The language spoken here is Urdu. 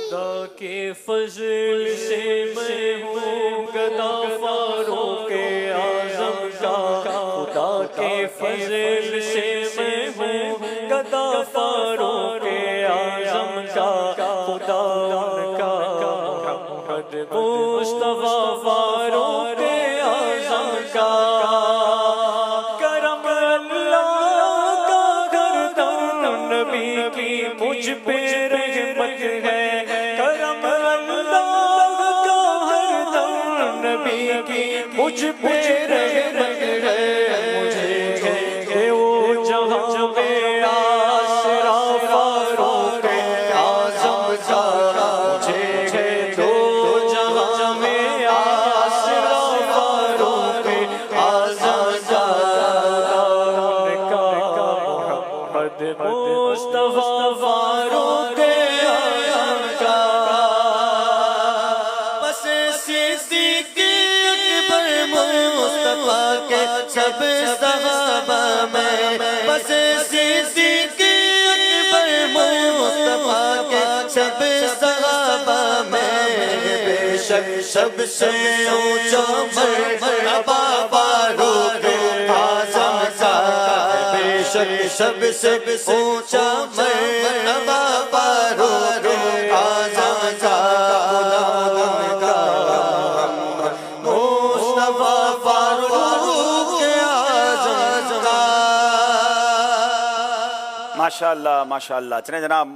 خدا کے فضل سے میں ہوں گدا فاروق اعظم کا، خدا کے فضل سے میں ہوں گدا فاروق اعظم کا، خدا ان کا محمد مصطفیٰ فاروق اعظم کا، کرم اللہ کا گردن نبی کی مجھ پہ رحمت ہے، کرم اللہ کا ہر دم نبی کی مجھ پہ رحمت ہے، مجھے ہے وہ جہاں میں آسرا فاروق اعظم کا، مجھے ہے دو جہاں میں آسرا فاروق اعظم کا، ان کا محمد مصطفیٰ فاروق اعظم کا، بس صدیق اکبر مصطفیٰ کے سب صحابہ میں، بس صدیق اکبر مصطفیٰ کے سب صحابہ میں، بے شک سب سے اونچا مرتبہ فاروق اعظم کا، بے شک سب سے اونچا مرتبہ فاروق اعظم کا، مصطفیٰ فاروق اعظم کا۔ ماشاءاللہ ماشاءاللہ۔ چلیں جناب